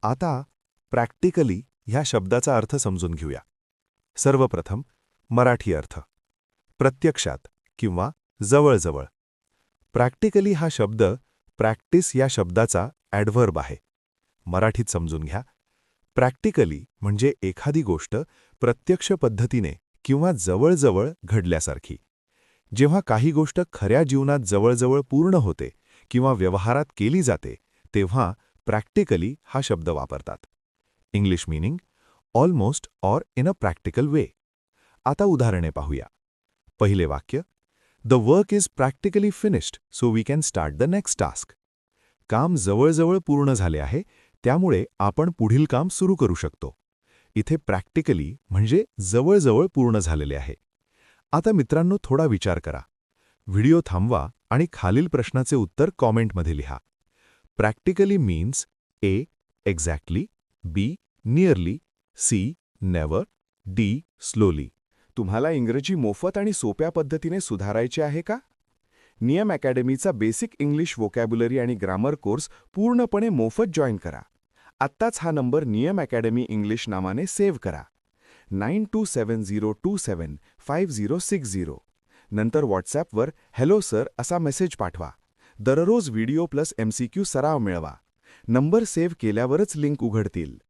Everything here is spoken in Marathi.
आता प्रॅक्टिकली ह्या शब्दाचा अर्थ समजून घेऊया. सर्वप्रथम मराठी अर्थ. प्रत्यक्षात किंवा जवळजवळ. प्रॅक्टिकली हा शब्द प्रॅक्टिस या शब्दाचा ॲडव्हर्ब आहे. मराठीत समजून घ्या. प्रॅक्टिकली म्हणजे एखादी गोष्ट प्रत्यक्ष पद्धतीने किंवा जवळजवळ घडल्यासारखी. जेव्हा काही गोष्ट खऱ्या जीवनात जवळजवळ पूर्ण होते किंवा व्यवहारात केली जाते, तेव्हा प्रॅक्टिकली हा शब्द वापरतात. English meaning almost or in a practical way. आता उदाहरणे पाहूया. पहिले वाक्य, the work is practically finished so we can start the next task. काम जवळजवळ पूर्ण झाले आहे, त्यामुळे आपण पुढील काम सुरू करू शकतो. इथे प्रॅक्टिकली म्हणजे जवळजवळ पूर्ण झालेले आहे. आता मित्रांनो, थोडा विचार करा. व्हिडिओ थांबवा आणि खालील प्रश्नाचे उत्तर कॉमेंटमध्ये लिहा. Practically means A. Exactly, B. Nearly, C. Never, D. Slowly. तुम्हाला इंग्रजी मोफत आणि सोप्या पद्धतीने सुधारायचे आहे का? नियम अकॅडमीचा बेसिक इंग्लिश व्होकॅब्युलरी आणि ग्रामर कोर्स पूर्णपणे मोफत जॉईन करा. आत्ताच हा नंबर नियम अकॅडमी इंग्लिश नावाने सेव्ह करा. 9270275060. नंतर व्हॉट्सॲपवर हॅलो सर असा मेसेज पाठवा. दररोज व्हिडिओ प्लस MCQ सराव मिळवा. नंबर सेव्ह केल्यावरच लिंक उघडतील.